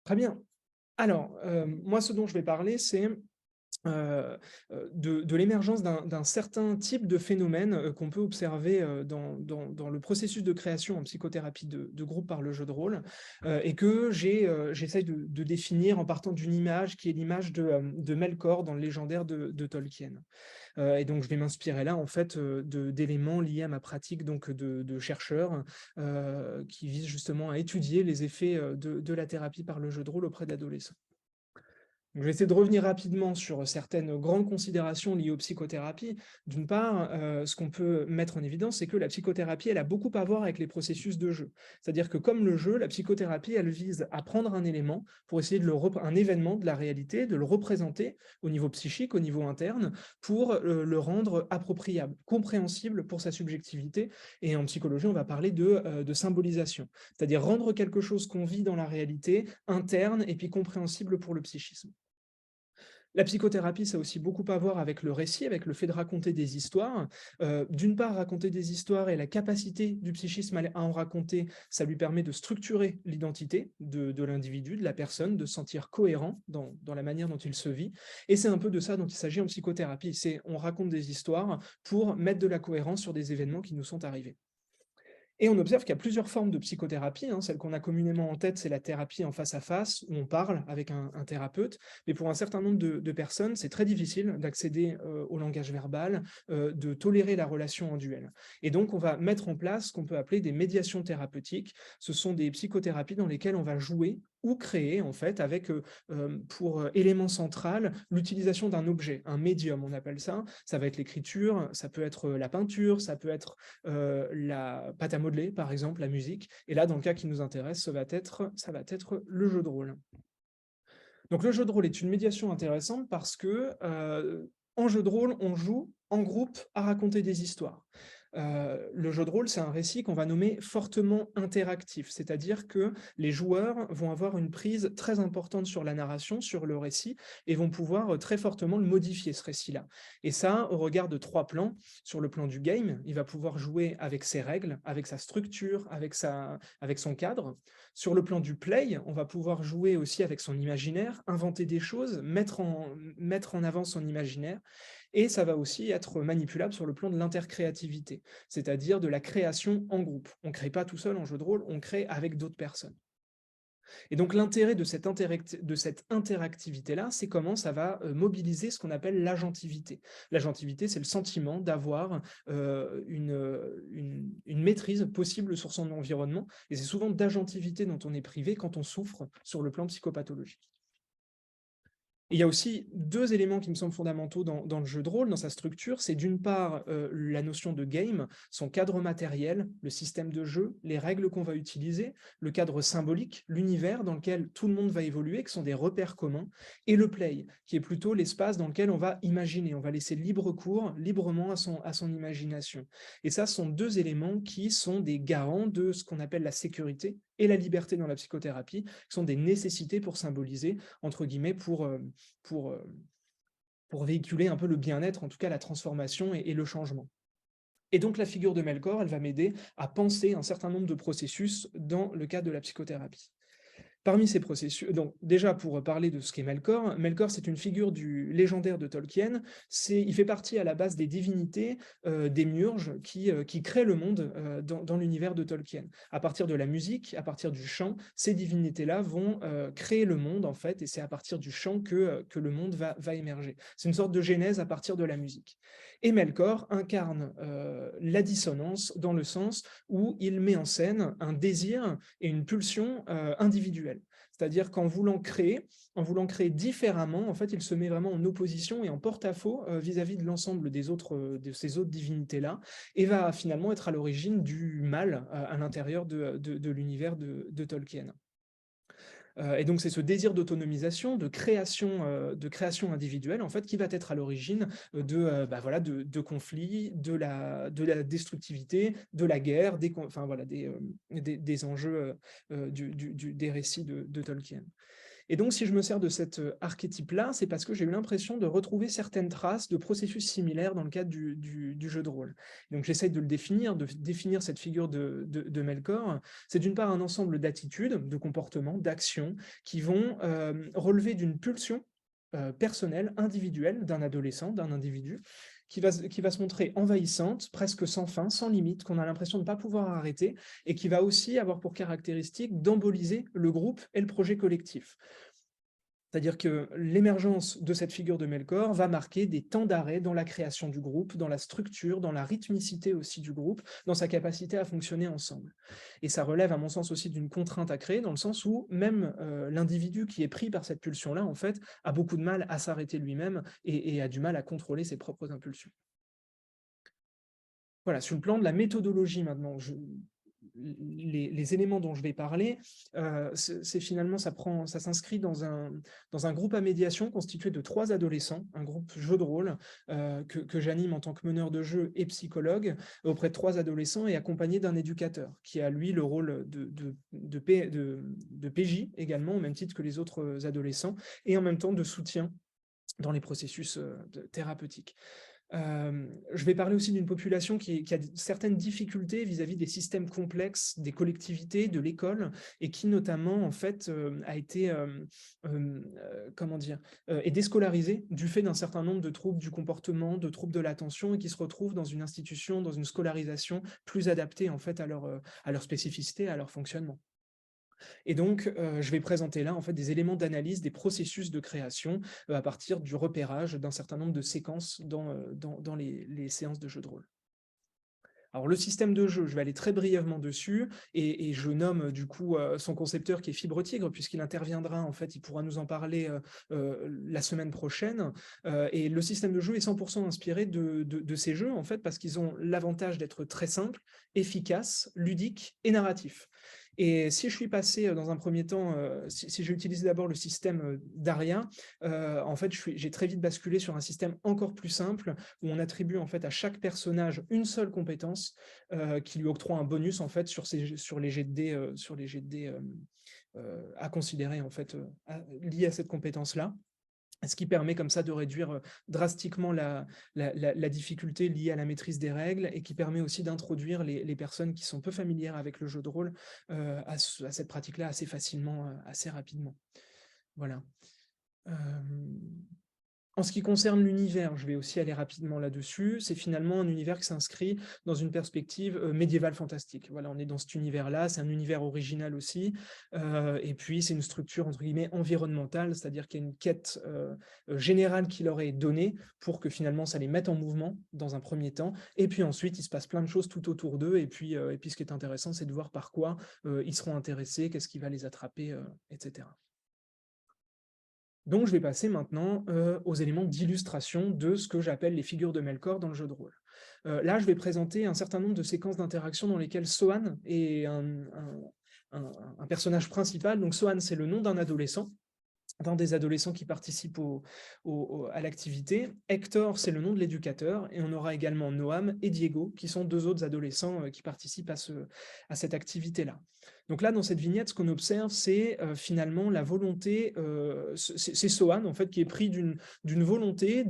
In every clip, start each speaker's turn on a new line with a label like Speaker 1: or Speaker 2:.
Speaker 1: Très bien. Alors, moi, ce dont je vais parler, c'est de l'émergence d'un certain type de phénomène, qu'on peut observer, dans le processus de création en psychothérapie de groupe par le jeu de rôle, et que j'essaye de définir en partant d'une image qui est l'image de Melkor dans le légendaire de Tolkien. Et donc je vais m'inspirer là, en fait, d'éléments liés à ma pratique donc de chercheur, qui vise justement à étudier les effets, de la thérapie par le jeu de rôle auprès d'adolescents. Je vais essayer de revenir rapidement sur certaines grandes considérations liées aux psychothérapies. D'une part, ce qu'on peut mettre en évidence, c'est que la psychothérapie, elle a beaucoup à voir avec les processus de jeu. C'est-à-dire que comme le jeu, la psychothérapie, elle vise à prendre un élément pour essayer un événement de la réalité, de le représenter au niveau psychique, au niveau interne, pour le rendre appropriable, compréhensible pour sa subjectivité. Et en psychologie, on va parler de symbolisation, c'est-à-dire rendre quelque chose qu'on vit dans la réalité interne et puis compréhensible pour le psychisme. La psychothérapie, ça a aussi beaucoup à voir avec le récit, avec le fait de raconter des histoires. D'une part, raconter des histoires et la capacité du psychisme à en raconter, ça lui permet de structurer l'identité de l'individu, de la personne, de se sentir cohérent dans la manière dont il se vit. Et c'est un peu de ça dont il s'agit en psychothérapie. C'est on raconte des histoires pour mettre de la cohérence sur des événements qui nous sont arrivés. Et on observe qu'il y a plusieurs formes de psychothérapie, hein. Celle qu'on a communément en tête, c'est la thérapie en face à face, où on parle avec un thérapeute. Mais pour un certain nombre de personnes, c'est très difficile d'accéder au langage verbal, de tolérer la relation en duel. Et donc, on va mettre en place ce qu'on peut appeler des médiations thérapeutiques. Ce sont des psychothérapies dans lesquelles on va jouer ou créer, en fait, avec pour élément central l'utilisation d'un objet, un médium, on appelle ça. Ça va être l'écriture, ça peut être la peinture, ça peut être la pâte à modeler, par exemple, la musique. Et là, dans le cas qui nous intéresse, ça va être le jeu de rôle. Donc le jeu de rôle est une médiation intéressante parce que en jeu de rôle, on joue en groupe à raconter des histoires. Le jeu de rôle, c'est un récit qu'on va nommer fortement interactif, c'est-à-dire que les joueurs vont avoir une prise très importante sur la narration, sur le récit, et vont pouvoir très fortement le modifier, ce récit-là. Et ça, au regard de trois plans. Sur le plan du game, il va pouvoir jouer avec ses règles, avec sa structure, avec son cadre. Sur le plan du play, on va pouvoir jouer aussi avec son imaginaire, inventer des choses, mettre en avant son imaginaire, et ça va aussi être manipulable sur le plan de l'intercréativité, c'est-à-dire de la création en groupe. On ne crée pas tout seul en jeu de rôle, on crée avec d'autres personnes. Et donc l'intérêt de cette interactivité-là, c'est comment ça va mobiliser ce qu'on appelle l'agentivité. L'agentivité, c'est le sentiment d'avoir une maîtrise possible sur son environnement, et c'est souvent d'agentivité dont on est privé quand on souffre sur le plan psychopathologique. Et il y a aussi deux éléments qui me semblent fondamentaux dans le jeu de rôle, dans sa structure. C'est d'une part la notion de game, son cadre matériel, le système de jeu, les règles qu'on va utiliser, le cadre symbolique, l'univers dans lequel tout le monde va évoluer, qui sont des repères communs, et le play, qui est plutôt l'espace dans lequel on va imaginer, on va laisser libre cours, librement à son imagination. Et ça, ce sont deux éléments qui sont des garants de ce qu'on appelle la sécurité et la liberté dans la psychothérapie, qui sont des nécessités pour symboliser, entre guillemets, pour, euh, pour véhiculer un peu le bien-être, en tout cas la transformation et le changement. Et donc la figure de Melkor, elle va m'aider à penser un certain nombre de processus dans le cadre de la psychothérapie. Parmi ces processus, donc déjà pour parler de ce qu'est Melkor, Melkor c'est une figure du légendaire de Tolkien. Il fait partie à la base des divinités, des Murges qui créent le monde dans l'univers de Tolkien. À partir de la musique, à partir du chant, ces divinités-là vont créer le monde en fait, et c'est à partir du chant que le monde va émerger. C'est une sorte de genèse à partir de la musique. Et Melkor incarne la dissonance dans le sens où il met en scène un désir et une pulsion individuelle. C'est-à-dire en voulant créer différemment, en fait, il se met vraiment en opposition et en porte-à-faux vis-à-vis de l'ensemble de ces autres divinités-là, et va finalement être à l'origine du mal à l'intérieur de l'univers de Tolkien. Et donc c'est ce désir d'autonomisation, de création individuelle en fait, qui va être à l'origine voilà, de conflits, de la destructivité, de la guerre, enfin, voilà, des enjeux des récits de Tolkien. Et donc, si je me sers de cet archétype-là, c'est parce que j'ai eu l'impression de retrouver certaines traces de processus similaires dans le cadre du jeu de rôle. Donc, j'essaye de le définir, de définir cette figure de Melkor. C'est d'une part un ensemble d'attitudes, de comportements, d'actions qui vont relever d'une pulsion personnelle, individuelle, d'un adolescent, d'un individu, qui va se montrer envahissante, presque sans fin, sans limite, qu'on a l'impression de ne pas pouvoir arrêter, et qui va aussi avoir pour caractéristique d'emboliser le groupe et le projet collectif. C'est-à-dire que l'émergence de cette figure de Melkor va marquer des temps d'arrêt dans la création du groupe, dans la structure, dans la rythmicité aussi du groupe, dans sa capacité à fonctionner ensemble. Et ça relève, à mon sens, aussi d'une contrainte à créer, dans le sens où même l'individu qui est pris par cette pulsion-là, en fait, a beaucoup de mal à s'arrêter lui-même et a du mal à contrôler ses propres impulsions. Voilà, sur le plan de la méthodologie maintenant, les éléments dont je vais parler, c'est finalement, ça s'inscrit dans un groupe à médiation constitué de 3 adolescents, un groupe jeu de rôle que j'anime en tant que meneur de jeu et psychologue auprès de 3 adolescents et accompagné d'un éducateur qui a lui le rôle de PJ également, au même titre que les autres adolescents, et en même temps de soutien dans les processus thérapeutiques. Je vais parler aussi d'une population qui a certaines difficultés vis-à-vis des systèmes complexes des collectivités, de l'école, et qui notamment en fait a été comment dire, est déscolarisée du fait d'un certain nombre de troubles du comportement, de troubles de l'attention, et qui se retrouvent dans une institution, dans une scolarisation plus adaptée en fait à leur spécificité, à leur fonctionnement. Et donc, je vais présenter là en fait des éléments d'analyse des processus de création à partir du repérage d'un certain nombre de séquences dans les séances de jeu de rôle. Alors le système de jeu, je vais aller très brièvement dessus et je nomme du coup son concepteur qui est Fibre Tigre, puisqu'il interviendra, en fait, il pourra nous en parler la semaine prochaine. Et le système de jeu est 100% inspiré de ces jeux, en fait, parce qu'ils ont l'avantage d'être très simples, efficaces, ludiques et narratifs. Et si je suis passé dans un premier temps, si j'ai utilisé d'abord le système d'Aria, en fait, j'ai très vite basculé sur un système encore plus simple où on attribue en fait à chaque personnage une seule compétence qui lui octroie un bonus en fait sur les jets de dés, à considérer en fait liés à cette compétence-là. Ce qui permet comme ça de réduire drastiquement la difficulté liée à la maîtrise des règles et qui permet aussi d'introduire les personnes qui sont peu familières avec le jeu de rôle à cette pratique-là assez facilement, assez rapidement. Voilà. En ce qui concerne l'univers, je vais aussi aller rapidement là-dessus, c'est finalement un univers qui s'inscrit dans une perspective médiévale fantastique. Voilà, on est dans cet univers-là, c'est un univers original aussi, et puis c'est une structure entre guillemets environnementale, c'est-à-dire qu'il y a une quête générale qui leur est donnée pour que finalement ça les mette en mouvement dans un premier temps, et puis ensuite il se passe plein de choses tout autour d'eux, et puis ce qui est intéressant, c'est de voir par quoi ils seront intéressés, qu'est-ce qui va les attraper, etc. Donc, je vais passer maintenant aux éléments d'illustration de ce que j'appelle les figures de Melkor dans le jeu de rôle. Là, je vais présenter un certain nombre de séquences d'interaction dans lesquelles Sohan est un personnage principal. Donc, Sohan, c'est le nom d'un adolescent, d'un des adolescents qui participent à l'activité. Hector, c'est le nom de l'éducateur, et on aura également Noam et Diego, qui sont 2 autres adolescents qui participent à cette activité-là. Donc là, dans cette vignette, ce qu'on observe, c'est finalement la volonté, c'est Sohan, en fait, qui est pris d'une volonté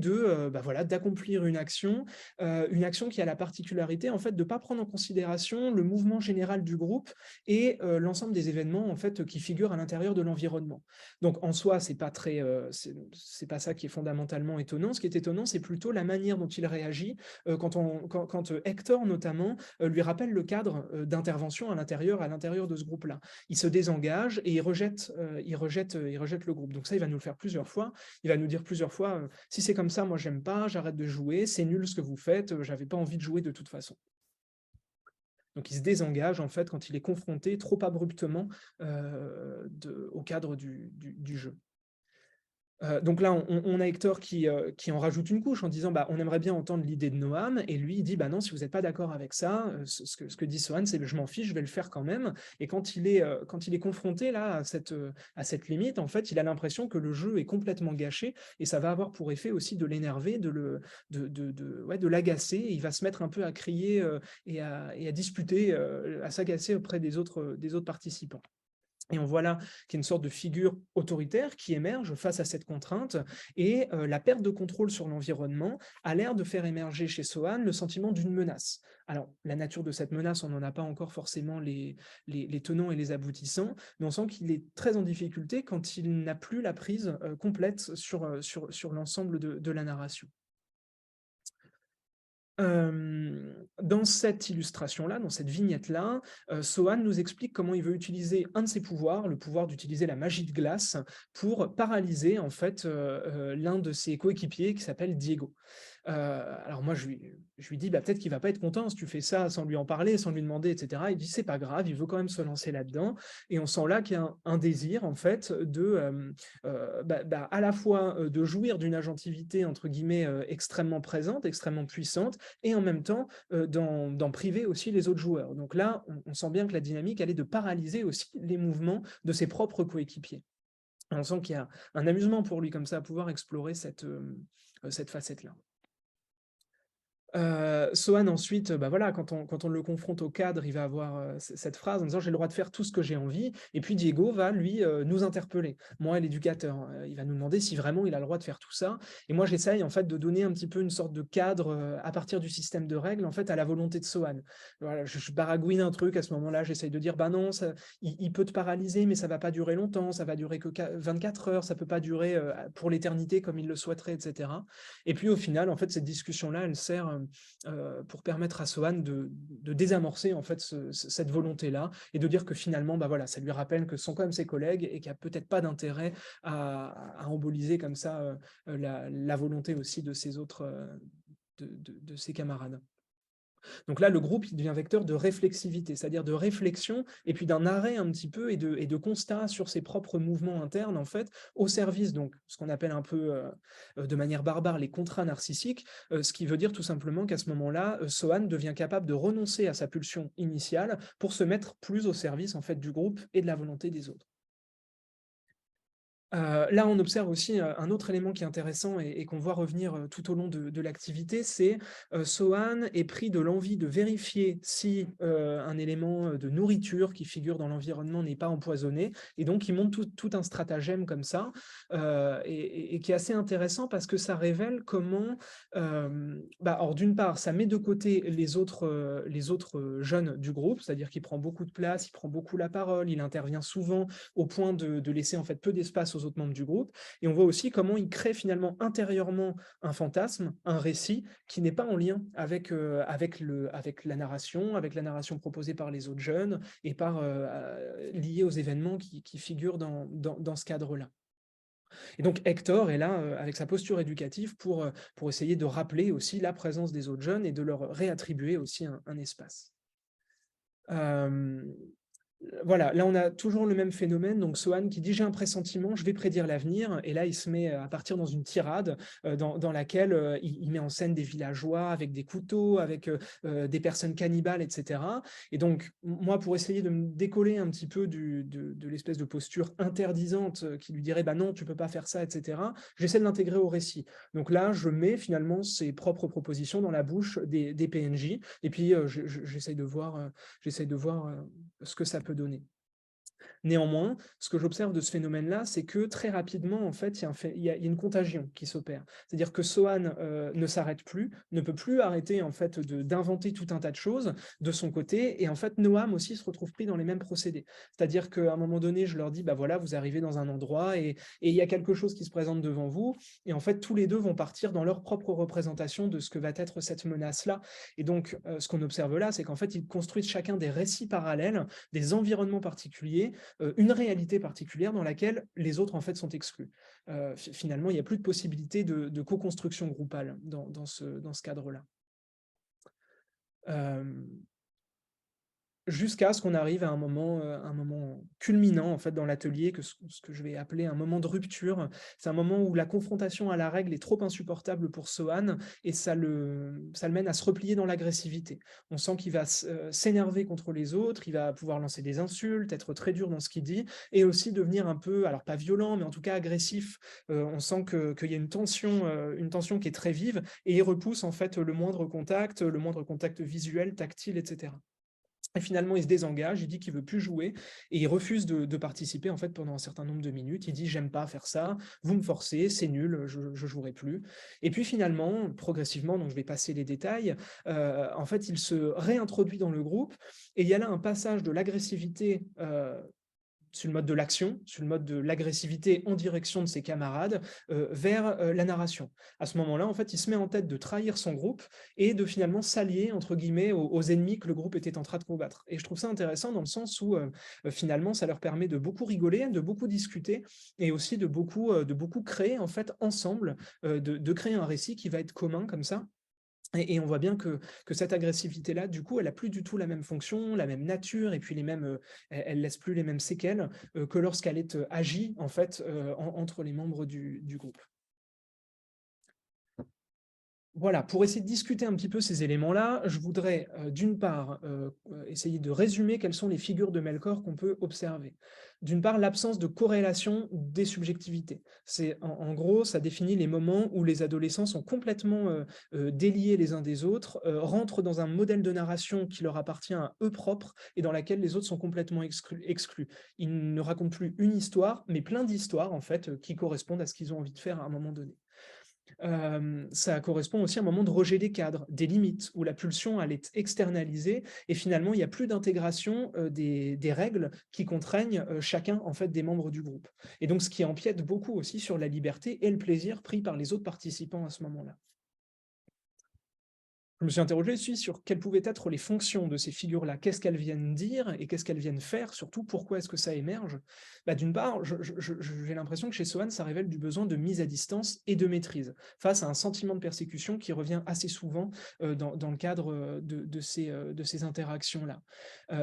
Speaker 1: voilà, d'accomplir une action qui a la particularité, en fait, de ne pas prendre en considération le mouvement général du groupe et l'ensemble des événements, en fait, qui figurent à l'intérieur de l'environnement. Donc, en soi, c'est pas ça qui est fondamentalement étonnant. Ce qui est étonnant, c'est plutôt la manière dont il réagit quand Hector, notamment, lui rappelle le cadre d'intervention à l'intérieur de ce groupe-là. Il se désengage et il rejette le groupe. Donc ça, il va nous le faire plusieurs fois. Il va nous dire plusieurs fois, si c'est comme ça, moi, j'aime pas, j'arrête de jouer, c'est nul ce que vous faites, j'avais pas envie de jouer de toute façon. Donc il se désengage en fait quand il est confronté trop abruptement au cadre du jeu. Donc là, on a Hector qui en rajoute une couche en disant on aimerait bien entendre l'idée de Noam, et lui il dit non, si vous n'êtes pas d'accord avec ça, ce que dit Sohan, c'est je m'en fiche, je vais le faire quand même. Et quand il est confronté là à cette limite, en fait, il a l'impression que le jeu est complètement gâché, et ça va avoir pour effet aussi de l'énerver, de l'agacer, et il va se mettre un peu à crier et à disputer, à s'agacer auprès des autres participants. Et on voit là qu'il y a une sorte de figure autoritaire qui émerge face à cette contrainte, et la perte de contrôle sur l'environnement a l'air de faire émerger chez Sohan le sentiment d'une menace. Alors, la nature de cette menace, on n'en a pas encore forcément les tenants et les aboutissants, mais on sent qu'il est très en difficulté quand il n'a plus la prise complète sur l'ensemble de la narration. Dans cette illustration-là, dans cette vignette-là, Sohan nous explique comment il veut utiliser un de ses pouvoirs, le pouvoir d'utiliser la magie de glace, pour paralyser en fait, l'un de ses coéquipiers qui s'appelle Diego. Alors moi je lui dis: «Bah, peut-être qu'il va pas être content si tu fais ça sans lui en parler, sans lui demander et cetera». Il dit: «C'est pas grave», il veut quand même se lancer là-dedans, et on sent là qu'il y a un désir en fait de, à la fois, de jouir d'une agentivité entre guillemets, extrêmement présente, extrêmement puissante, et en même temps, d'en priver aussi les autres joueurs. Donc là, on sent bien que la dynamique, elle est de paralyser aussi les mouvements de ses propres coéquipiers. On sent qu'il y a un amusement pour lui comme ça à pouvoir explorer cette facette-là. Sohan ensuite, bah, voilà, quand on le confronte au cadre, il va avoir, cette phrase en disant: «J'ai le droit de faire tout ce que j'ai envie», et puis Diego va lui, nous interpeller, moi et l'éducateur. Il va nous demander si vraiment il a le droit de faire tout ça, et moi j'essaye en fait de donner un petit peu une sorte de cadre, à partir du système de règles en fait à la volonté de Sohan. Voilà, je baragouine un truc à ce moment-là, j'essaye de dire: «Bah non, ça il peut te paralyser, mais ça va pas durer longtemps, ça va durer que 24 heures, ça peut pas durer, pour l'éternité comme il le souhaiterait» et cetera. Et puis au final, en fait, cette discussion-là, elle sert, pour permettre à Sohan de désamorcer en fait cette volonté-là, et de dire que finalement, bah voilà, ça lui rappelle que ce sont quand même ses collègues et qu'il n'y a peut-être pas d'intérêt à emboliser comme ça la volonté aussi de ses autres, de ses camarades. Donc là, le groupe, il devient vecteur de réflexivité, c'est-à-dire de réflexion et puis d'un arrêt un petit peu, et de constat sur ses propres mouvements internes, en fait, au service, donc, ce qu'on appelle un peu, de manière barbare, les contrats narcissiques, ce qui veut dire tout simplement qu'à ce moment-là, Sohan devient capable de renoncer à sa pulsion initiale pour se mettre plus au service, en fait, du groupe et de la volonté des autres. Là, on observe aussi, un autre élément qui est intéressant et qu'on voit revenir, tout au long de l'activité, c'est, Sohan est pris de l'envie de vérifier si, un élément, de nourriture qui figure dans l'environnement n'est pas empoisonné, et donc il monte tout un stratagème comme ça, et qui est assez intéressant parce que ça révèle comment, alors d'une part, ça met de côté les autres jeunes du groupe, c'est-à-dire qu'il prend beaucoup de place, il prend beaucoup la parole, il intervient souvent au point de laisser en fait peu d'espace aux autres membres du groupe. Et on voit aussi comment il crée finalement intérieurement un fantasme, un récit qui n'est pas en lien avec avec la narration proposée par les autres jeunes et lié aux événements qui figurent dans ce cadre-là. Et donc Hector est là avec sa posture éducative pour essayer de rappeler aussi la présence des autres jeunes et de leur réattribuer aussi un espace. Euh, voilà, là on a toujours le même phénomène, donc Sohan qui dit: «J'ai un pressentiment, je vais prédire l'avenir», et là il se met à partir dans une tirade dans laquelle il met en scène des villageois avec des couteaux, avec des personnes cannibales, etc. Et donc moi, pour essayer de me décoller un petit peu de l'espèce de posture interdisante qui lui dirait: «Bah non, tu peux pas faire ça», etc., j'essaie de l'intégrer au récit. Donc là, je mets finalement ses propres propositions dans la bouche des PNJ, et puis j'essaye de voir, ce que ça peut donner. Néanmoins, ce que j'observe de ce phénomène-là, c'est que très rapidement, en fait, il y a une contagion qui s'opère. C'est-à-dire que Sohan ne s'arrête plus, ne peut plus arrêter en fait d'inventer tout un tas de choses de son côté, et en fait Noam aussi se retrouve pris dans les mêmes procédés. C'est-à-dire qu'à un moment donné, je leur dis: bah voilà, vous arrivez dans un endroit et il y a quelque chose qui se présente devant vous, et en fait tous les deux vont partir dans leur propre représentation de ce que va être cette menace-là. Et donc ce qu'on observe là, c'est qu'en fait ils construisent chacun des récits parallèles, des environnements particuliers, une réalité particulière dans laquelle les autres en fait sont exclus. Finalement, il n'y a plus de possibilité de co-construction groupale dans ce cadre-là. Euh, Jusqu'à ce qu'on arrive à un moment culminant en fait dans l'atelier, ce que je vais appeler un moment de rupture. C'est un moment où la confrontation à la règle est trop insupportable pour Sohan, et ça le mène à se replier dans l'agressivité. On sent qu'il va s'énerver contre les autres, il va pouvoir lancer des insultes, être très dur dans ce qu'il dit, et aussi devenir un peu, alors pas violent, mais en tout cas agressif. On sent qu'il y a une tension qui est très vive, et il repousse en fait le moindre contact visuel, tactile, etc. Et finalement, il se désengage, il dit qu'il veut plus jouer et il refuse de participer en fait pendant un certain nombre de minutes. Il dit: «J'aime pas faire ça, vous me forcez, c'est nul, je jouerai plus». Et puis finalement, progressivement, donc je vais passer les détails, en fait, il se réintroduit dans le groupe et il y a là un passage de l'agressivité, sur le mode de l'action, sur le mode de l'agressivité en direction de ses camarades, vers, la narration. À ce moment-là, en fait, il se met en tête de trahir son groupe et de finalement «s'allier» entre guillemets aux ennemis que le groupe était en train de combattre. Et je trouve ça intéressant dans le sens où, finalement, ça leur permet de beaucoup rigoler, de beaucoup discuter et aussi de beaucoup créer en fait ensemble, de créer un récit qui va être commun comme ça et on voit bien que cette agressivité-là, du coup, elle a plus du tout la même fonction, la même nature et puis les mêmes, elle laisse plus les mêmes séquelles, que lorsqu'elle est, agie en fait, entre les membres du groupe. Voilà, pour essayer de discuter un petit peu ces éléments-là, je voudrais, d'une part, essayer de résumer quelles sont les figures de Melchior qu'on peut observer. D'une part, l'absence de corrélation des subjectivités. C'est en gros, ça définit les moments où les adolescents sont complètement, déliés les uns des autres, rentrent dans un modèle de narration qui leur appartient à eux propres et dans laquelle les autres sont complètement exclus. Ils ne racontent plus une histoire, mais plein d'histoires en fait, qui correspondent à ce qu'ils ont envie de faire à un moment donné. Ça correspond aussi à un moment de rejet des cadres, des limites, où la pulsion, elle est externalisée et finalement, il y a plus d'intégration, des règles qui contraignent, chacun, en fait, des membres du groupe et donc ce qui empiète beaucoup aussi sur la liberté et le plaisir pris par les autres participants à ce moment-là. Je me suis interrogé aussi sur quelles pouvaient être les fonctions de ces figures-là. Qu'est-ce qu'elles viennent dire et qu'est-ce qu'elles viennent faire? Surtout, pourquoi est-ce que ça émerge? Bah, d'une part, j'ai l'impression que chez Sohan, ça révèle du besoin de mise à distance et de maîtrise, face à un sentiment de persécution qui revient assez souvent, dans le cadre, de ces interactions-là.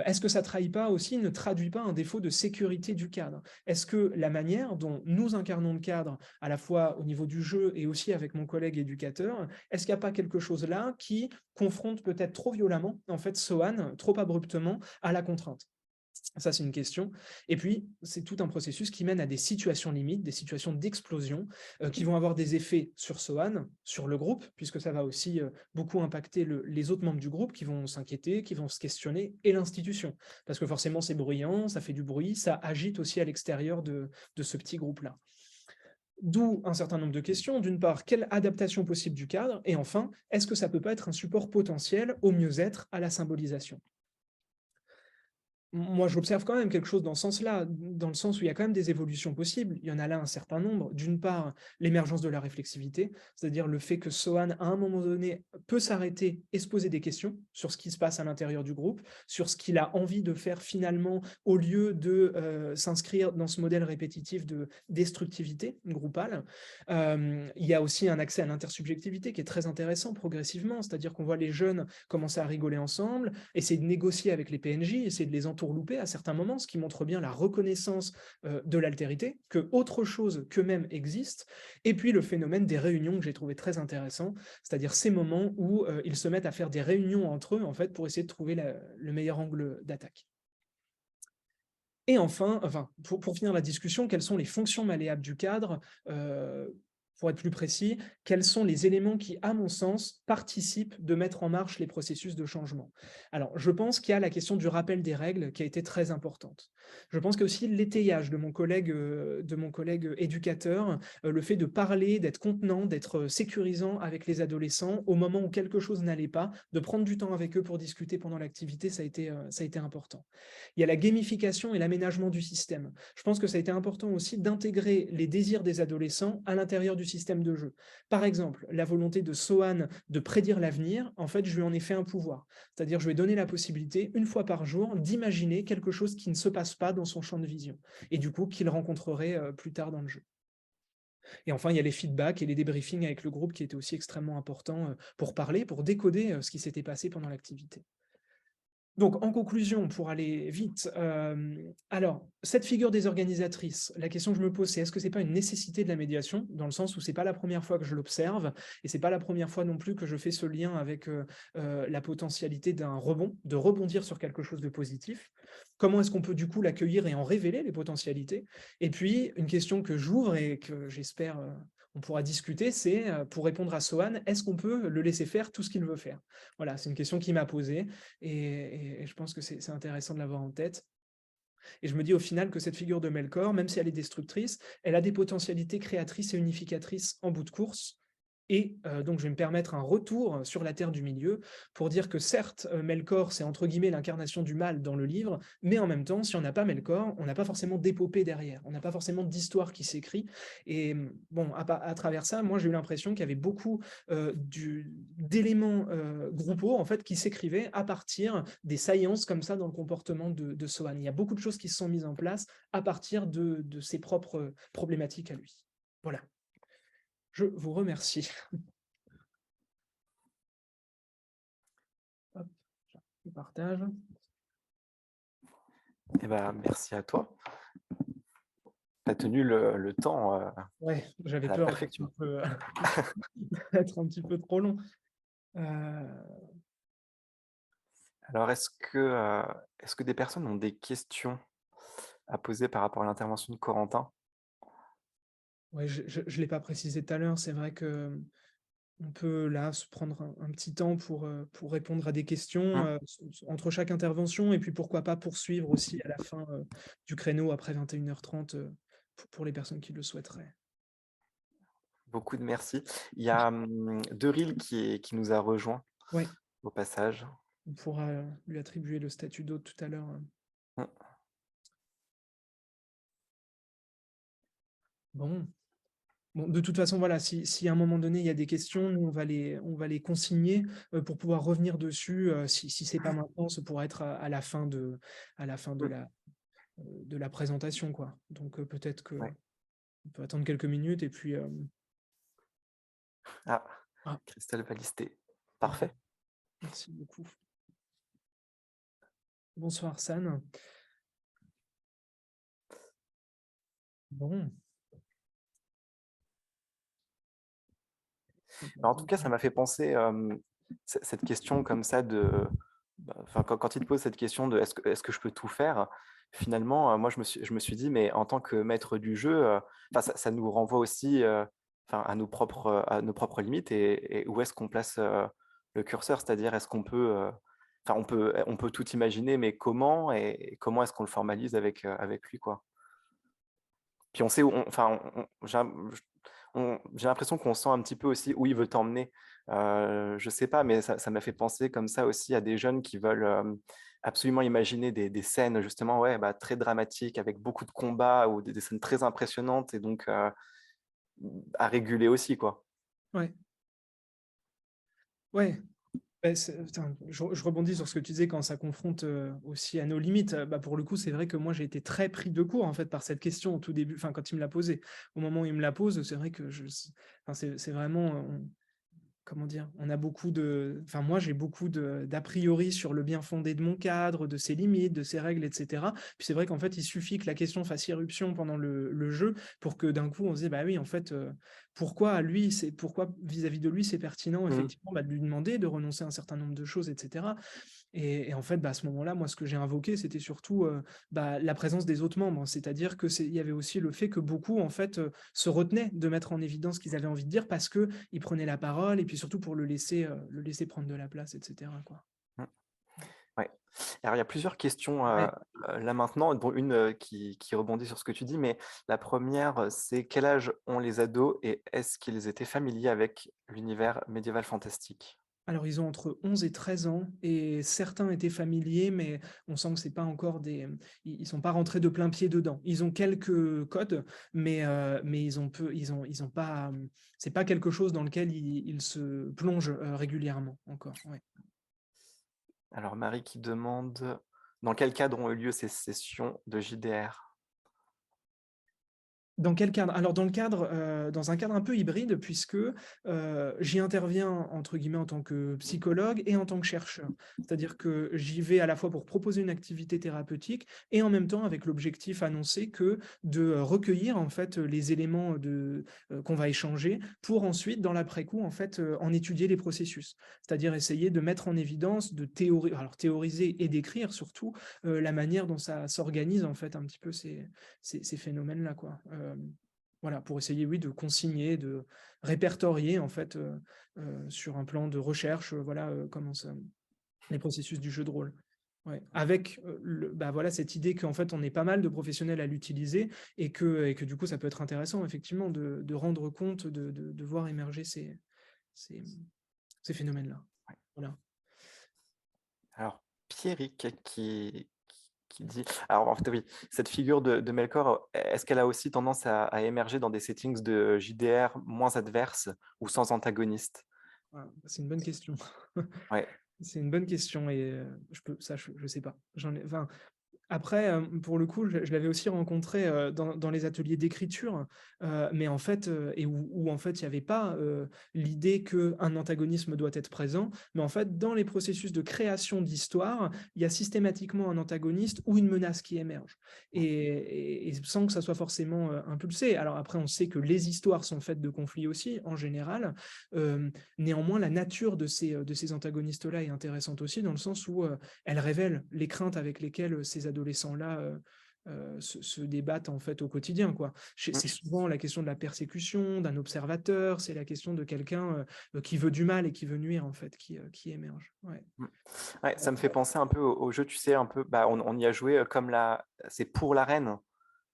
Speaker 1: Est-ce que ça trahit pas aussi, ne traduit pas un défaut de sécurité du cadre? Est-ce que la manière dont nous incarnons le cadre, à la fois au niveau du jeu et aussi avec mon collègue éducateur, est-ce qu'il n'y a pas quelque chose là qui confronte peut-être trop violemment, en fait, Sohan, trop abruptement, à la contrainte? Ça, c'est une question. Et puis, c'est tout un processus qui mène à des situations limites, des situations d'explosion, qui vont avoir des effets sur Sohan, sur le groupe, puisque ça va aussi beaucoup impacter les autres membres du groupe qui vont s'inquiéter, qui vont se questionner, et l'institution. Parce que forcément, c'est bruyant, ça fait du bruit, ça agite aussi à l'extérieur de ce petit groupe-là. D'où un certain nombre de questions. D'une part, quelle adaptation possible du cadre? Et enfin, est-ce que ça peut pas être un support potentiel au mieux-être, à la symbolisation? Moi, j'observe quand même quelque chose dans ce sens-là, dans le sens où il y a quand même des évolutions possibles. Il y en a là un certain nombre. D'une part, l'émergence de la réflexivité, c'est-à-dire le fait que Sohan, à un moment donné, peut s'arrêter et se poser des questions sur ce qui se passe à l'intérieur du groupe, sur ce qu'il a envie de faire finalement, au lieu de s'inscrire dans ce modèle répétitif de destructivité groupale. Il y a aussi un accès à l'intersubjectivité qui est très intéressant progressivement, c'est-à-dire qu'on voit les jeunes commencer à rigoler ensemble, essayer de négocier avec les PNJ, essayer de les entourlouper à certains moments, ce qui montre bien la reconnaissance de l'altérité, que autre chose qu'eux-mêmes existe, et puis le phénomène des réunions que j'ai trouvé très intéressant, c'est-à-dire ces moments où ils se mettent à faire des réunions entre eux en fait pour essayer de trouver le meilleur angle d'attaque. Et enfin, pour finir la discussion, quelles sont les fonctions malléables du cadre? Pour être plus précis, quels sont les éléments qui, à mon sens, participent de mettre en marche les processus de changement? Alors, je pense qu'il y a la question du rappel des règles qui a été très importante. Je pense qu'il y a aussi l'étayage de mon collègue éducateur, le fait de parler, d'être contenant, d'être sécurisant avec les adolescents au moment où quelque chose n'allait pas, de prendre du temps avec eux pour discuter pendant l'activité, ça a été important. Il y a la gamification et l'aménagement du système. Je pense que ça a été important aussi d'intégrer les désirs des adolescents à l'intérieur du système de jeu. Par exemple, la volonté de Sohan de prédire l'avenir, en fait, je lui en ai fait un pouvoir. C'est-à-dire, je lui ai donné la possibilité, une fois par jour, d'imaginer quelque chose qui ne se passe pas dans son champ de vision, et du coup, qu'il rencontrerait plus tard dans le jeu. Et enfin, il y a les feedbacks et les débriefings avec le groupe qui étaient aussi extrêmement importants pour parler, pour décoder ce qui s'était passé pendant l'activité. Donc, en conclusion, pour aller vite, alors, cette figure des organisatrices, la question que je me pose, c'est est-ce que c'est pas une nécessité de la médiation? Dans le sens où c'est pas la première fois que je l'observe et c'est pas la première fois non plus que je fais ce lien avec, la potentialité d'un rebond, de rebondir sur quelque chose de positif. Comment est-ce qu'on peut du coup l'accueillir et en révéler les potentialités? Et puis, une question que j'ouvre et que j'espère, on pourra discuter, c'est pour répondre à Sohan, est-ce qu'on peut le laisser faire tout ce qu'il veut faire? Voilà, c'est une question qu'il m'a posée et je pense que c'est intéressant de l'avoir en tête. Et je me dis au final que cette figure de Melkor, même si elle est destructrice, elle a des potentialités créatrices et unificatrices en bout de course. Et donc, je vais me permettre un retour sur la Terre du Milieu pour dire que certes, Melkor, c'est entre guillemets l'incarnation du mal dans le livre, mais en même temps, si on n'a pas Melkor, on n'a pas forcément d'épopée derrière, on n'a pas forcément d'histoire qui s'écrit. Et bon, à travers ça, moi, j'ai eu l'impression qu'il y avait beaucoup d'éléments groupaux en fait, qui s'écrivaient à partir des saillances comme ça dans le comportement de Sohan. Il y a beaucoup de choses qui se sont mises en place à partir de ses propres problématiques à lui. Voilà. Je vous remercie. Hop, je partage.
Speaker 2: Eh ben, merci à toi. Tu as tenu le temps
Speaker 1: Ouais, j'avais
Speaker 2: à la
Speaker 1: peur
Speaker 2: perfection.
Speaker 1: d'être un petit peu trop long.
Speaker 2: Alors, est-ce que des personnes ont des questions à poser par rapport à l'intervention de Corentin?
Speaker 1: Ouais, je ne l'ai pas précisé tout à l'heure, c'est vrai que on peut là se prendre un petit temps pour répondre à des questions
Speaker 2: Mmh.
Speaker 1: entre chaque intervention et puis pourquoi pas poursuivre aussi à la fin du créneau après 21h30 pour les personnes qui le souhaiteraient.
Speaker 2: Beaucoup de merci. Il y a Deril qui nous a rejoint
Speaker 1: Ouais,
Speaker 2: au passage.
Speaker 1: on pourra lui attribuer le statut d'hôte tout à l'heure.
Speaker 2: Mmh.
Speaker 1: Bon. Bon, de toute façon, voilà, si à un moment donné, il y a des questions, nous, on va les consigner pour pouvoir revenir dessus. Si ce n'est pas maintenant, ce pourra être à la fin à la fin
Speaker 2: Mmh.
Speaker 1: de la présentation, quoi. Donc peut-être
Speaker 2: Ouais.
Speaker 1: qu'on peut attendre quelques minutes et puis...
Speaker 2: Ah,
Speaker 1: ah,
Speaker 2: Christelle Balisté.
Speaker 1: voilà.
Speaker 2: Parfait.
Speaker 1: Merci beaucoup. Bonsoir, San. Bon.
Speaker 2: Bah, en tout cas, ça m'a fait penser, cette question comme ça enfin, quand il te pose cette question de: «Est-ce que je peux tout faire?» Finalement, moi, je me suis dit: «Mais en tant que maître du jeu, enfin, ça nous renvoie aussi, enfin, à nos propres limites et où est-ce qu'on place, le curseur?» C'est-à-dire, est-ce qu'on peut, enfin, on peut tout imaginer, mais comment et comment est-ce qu'on le formalise avec lui, quoi? Puis on sait où enfin, j'ai l'impression qu'on sent un petit peu aussi où il veut t'emmener. Je sais pas, mais ça m'a fait penser comme ça aussi à des jeunes qui veulent, absolument imaginer des scènes justement, ouais, bah, très dramatiques avec beaucoup de combats ou des scènes très impressionnantes et donc à réguler aussi, quoi.
Speaker 1: Ouais, ouais. Putain, je rebondis sur ce que tu disais quand ça confronte aussi à nos limites. Bah, pour le coup, c'est vrai que moi, j'ai été très pris de court en fait par cette question au tout début, enfin quand il me l'a posée. Au moment où il me la pose, c'est vrai que enfin, c'est vraiment, comment dire, on a beaucoup enfin moi j'ai beaucoup d'a priori sur le bien fondé de mon cadre, de ses limites, de ses règles, etc. Puis c'est vrai qu'en fait il suffit que la question fasse irruption pendant le jeu pour que d'un coup on se dise bah oui en fait pourquoi vis-à-vis de lui c'est pertinent
Speaker 2: Mmh.
Speaker 1: effectivement bah, de lui demander de renoncer à un certain nombre de choses, etc. Et en fait, bah, à ce moment-là, moi, ce que j'ai invoqué, c'était surtout bah, la présence des autres membres. C'est-à-dire que il y avait aussi le fait que beaucoup, en fait, se retenaient de mettre en évidence ce qu'ils avaient envie de dire parce qu'ils prenaient la parole et puis surtout pour le laisser prendre de la place, etc., quoi.
Speaker 2: Mmh. Ouais. Alors il y a plusieurs questions,
Speaker 1: Ouais.
Speaker 2: là maintenant, dont une, qui rebondit sur ce que tu dis, mais la première, c'est quel âge ont les ados et est-ce qu'ils étaient familiers avec l'univers médiéval fantastique?
Speaker 1: Alors, ils ont entre 11 et 13 ans et certains étaient familiers, mais on sent que c'est pas encore ils sont pas rentrés de plein pied dedans. Ils ont quelques codes, mais ils ont pas, c'est pas quelque chose dans lequel ils se plongent régulièrement encore. Ouais.
Speaker 2: Alors Marie qui demande: «Dans quel cadre ont eu lieu ces sessions de JDR?»
Speaker 1: Dans quel cadre? Alors dans un cadre un peu hybride puisque, j'y interviens entre guillemets «en tant que psychologue» et en tant que chercheur. C'est-à-dire que j'y vais à la fois pour proposer une activité thérapeutique et en même temps avec l'objectif annoncé que de, recueillir en fait, les éléments qu'on va échanger pour ensuite dans l'après-coup en fait, en étudier les processus. C'est-à-dire essayer de mettre en évidence, alors théoriser et décrire surtout, la manière dont ça s'organise en fait un petit peu ces phénomènes-là, quoi. Voilà, pour essayer, oui, de consigner, de répertorier, en fait, sur un plan de recherche, voilà, comment ça les processus du jeu de rôle. Ouais, avec, voilà, cette idée qu'en fait, on est pas mal de professionnels à l'utiliser et que du coup, ça peut être intéressant effectivement de rendre compte, de voir émerger ces ces phénomènes-là.
Speaker 2: Ouais.
Speaker 1: Voilà.
Speaker 2: Alors, Pierrick qui dit, alors en fait, oui, cette figure de Melkor, est-ce qu'elle a aussi tendance à émerger dans des settings de JDR moins adverses ou sans antagoniste?
Speaker 1: Voilà, c'est une bonne question.
Speaker 2: Ouais.
Speaker 1: C'est une bonne question et je sais pas. J'en ai enfin, après, pour le coup, je l'avais aussi rencontré, dans les ateliers d'écriture, mais en fait, et où en fait, il y avait pas, l'idée qu'un antagonisme doit être présent, mais en fait, dans les processus de création d'histoire, il y a systématiquement un antagoniste ou une menace qui émerge et sans que ça soit forcément, impulsé. Alors après, on sait que les histoires sont faites de conflits aussi, en général, néanmoins, la nature de ces antagonistes-là est intéressante aussi dans le sens où, elle révèle les craintes avec lesquelles ces adolescents-là se débattent en fait au quotidien, quoi. C'est
Speaker 2: Mmh.
Speaker 1: souvent la question de la persécution, d'un observateur, c'est la question de quelqu'un qui veut du mal et qui veut nuire en fait, qui émerge. Ouais.
Speaker 2: Mmh. Ouais, ça me fait penser un peu au jeu, tu sais, un peu, bah, on y a joué, comme c'est Pour l'arène,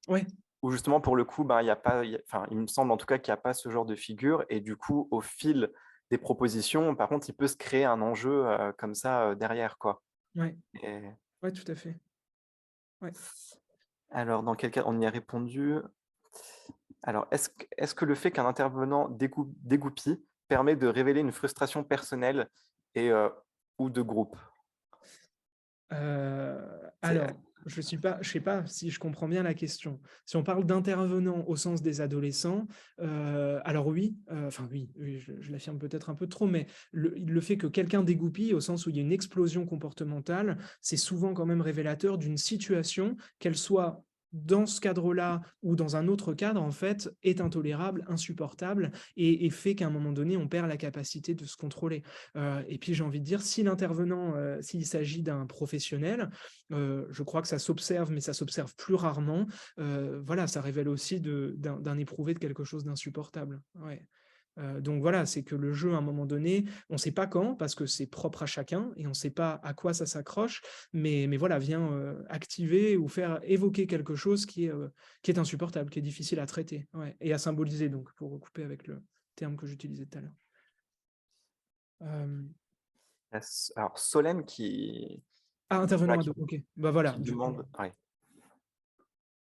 Speaker 1: Ouais,
Speaker 2: où justement pour le coup, ben, il y a pas il y a enfin, il me semble en tout cas qu'il y a pas ce genre de figure et du coup, au fil des propositions, par contre, il peut se créer un enjeu, comme ça, derrière, quoi.
Speaker 1: ouais,
Speaker 2: Et
Speaker 1: ouais, tout à fait. Ouais.
Speaker 2: alors dans quel cas on y a répondu. Alors est-ce que le fait qu'un intervenant dégoupille permet de révéler une frustration personnelle et ou de groupe? C'est
Speaker 1: Alors, je sais pas si je comprends bien la question. Si on parle d'intervenants au sens des adolescents, alors oui, enfin oui, oui, je l'affirme peut-être un peu trop, mais le fait que quelqu'un dégoupille au sens où il y a une explosion comportementale, c'est souvent quand même révélateur d'une situation, qu'elle soit dans ce cadre-là ou dans un autre cadre, en fait, est intolérable, insupportable et fait qu'à un moment donné, on perd la capacité de se contrôler. Et puis j'ai envie de dire, si l'intervenant, s'il s'agit d'un professionnel, je crois que ça s'observe, mais ça s'observe plus rarement. Voilà, ça révèle aussi d'un éprouvé de quelque chose d'insupportable. Ouais. Donc voilà, c'est que le jeu, à un moment donné, on ne sait pas quand, parce que c'est propre à chacun, et on ne sait pas à quoi ça s'accroche, mais voilà, vient activer ou faire évoquer quelque chose qui est insupportable, qui est difficile à traiter, ouais, et à symboliser, donc, pour recouper avec le terme que j'utilisais tout à l'heure.
Speaker 2: alors Solène qui
Speaker 1: Ah, intervenant
Speaker 2: voilà,
Speaker 1: ado, OK. Bah, voilà,
Speaker 2: qui
Speaker 1: du coup,
Speaker 2: demande, ouais.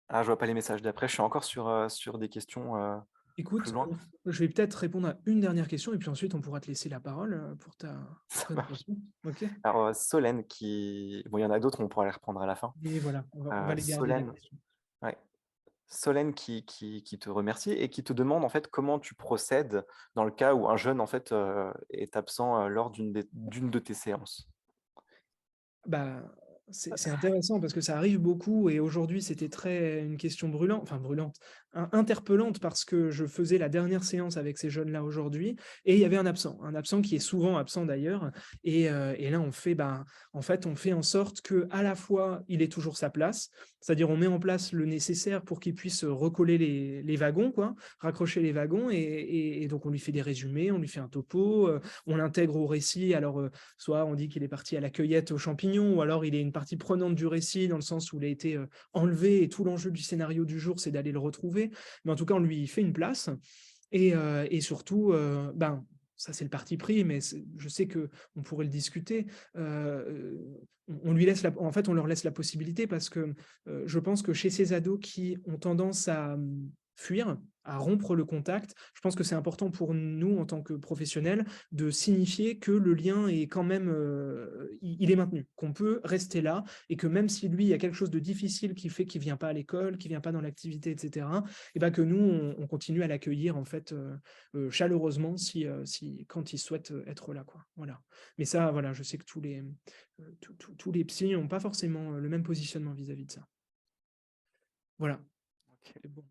Speaker 2: Ah, je vois pas les messages d'après, je suis encore sur des questions, plus
Speaker 1: écoute,
Speaker 2: loin.
Speaker 1: je vais peut-être répondre à une dernière question et puis ensuite on pourra te laisser la parole, pour ta
Speaker 2: Ça marche.
Speaker 1: présentation. OK?
Speaker 2: Alors, Solène qui bon, il y en a d'autres, on pourra les reprendre à la fin.
Speaker 1: Et voilà, on va les garder les
Speaker 2: Solène,
Speaker 1: questions.
Speaker 2: ouais, Solène qui te remercie et qui te demande, en fait, comment tu procèdes dans le cas où un jeune, en fait, est absent, lors d'une de tes séances?
Speaker 1: Bah, c'est intéressant parce que ça arrive beaucoup et aujourd'hui, c'était très une question brûlante, enfin brûlante, interpellante parce que je faisais la dernière séance avec ces jeunes-là aujourd'hui et il y avait un absent qui est souvent absent d'ailleurs et là on fait, ben, en fait, on fait en sorte que à la fois, il ait toujours sa place, c'est-à-dire on met en place le nécessaire pour qu'il puisse recoller les wagons quoi, raccrocher les wagons et donc on lui fait des résumés, on lui fait un topo, on l'intègre au récit alors, soit on dit qu'il est parti à la cueillette aux champignons, ou alors il est une partie prenante du récit, dans le sens où il a été enlevé, et tout l'enjeu du scénario du jour, c'est d'aller le retrouver. Mais en tout cas, on lui fait une place. Et surtout, ben, ça c'est le parti pris, mais je sais qu'on pourrait le discuter. On lui laisse en fait, on leur laisse la possibilité parce que je pense que chez ces ados qui ont tendance à fuir, à rompre le contact, je pense que c'est important pour nous en tant que professionnels de signifier que le lien est quand même, il est maintenu, qu'on peut rester là et que même si lui, il y a quelque chose de difficile qui fait qu'il ne vient pas à l'école, qu'il ne vient pas dans l'activité, etc., et ben que nous, on continue à l'accueillir en fait chaleureusement si, quand il souhaite être là. Quoi. Voilà. Mais ça, voilà, je sais que tous les psys n'ont pas forcément le même positionnement vis-à-vis de ça. Voilà.
Speaker 2: OK.
Speaker 1: Bon.